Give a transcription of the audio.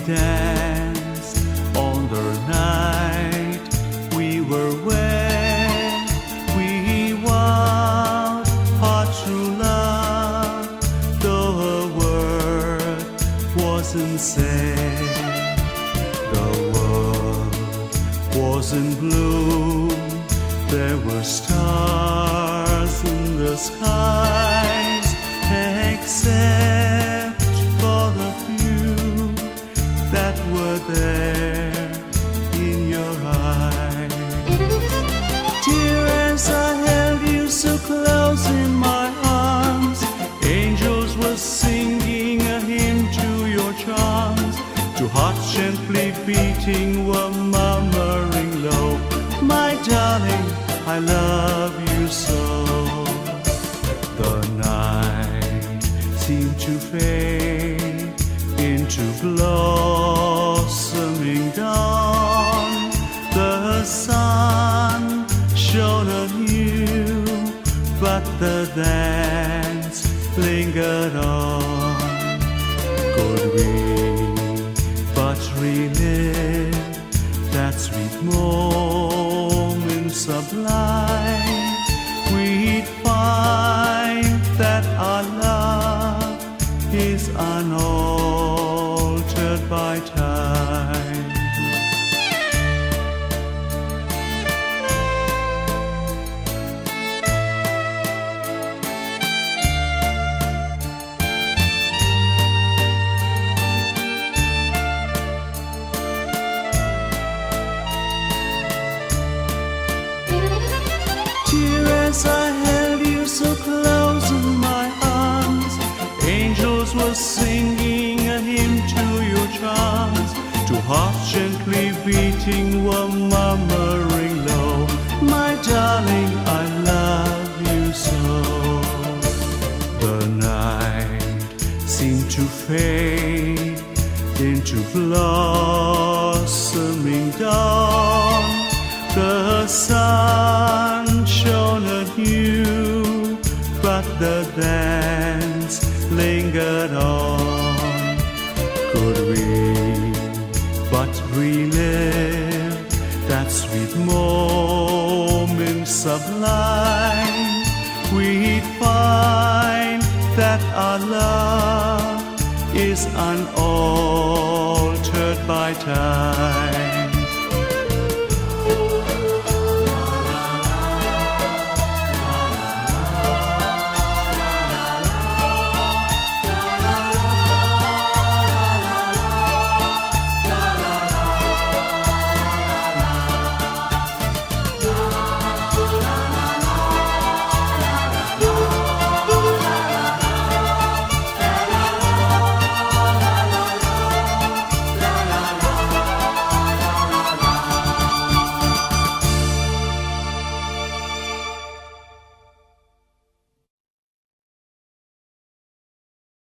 danced all the night. We were wed, we vowed our true love, though a word wasn't said. The world was in bloom, there were stars in the skies, except for the few that were there in your eyes. Dear, as I held you so close in my arms, angels were singing a hymn to your charms. Two hearts gently beating were murmuring low, my darling, I love you so. The night seemed to fade into blossoming dawn. The sun shone anew, but the dance lingered on. Could we but relive that sweet moment sublime, we'd find that our love is unaltered by time. As I held you so close in my arms, angels were singing a hymn to your charms. Two hearts gently beating were murmuring low, my darling, I love you so. The night seemed to fade into blossoming dawn. The sun shone anew, but the dance lingered on. Could we but relive that sweet moment sublime, we'd find that our love is unaltered by time.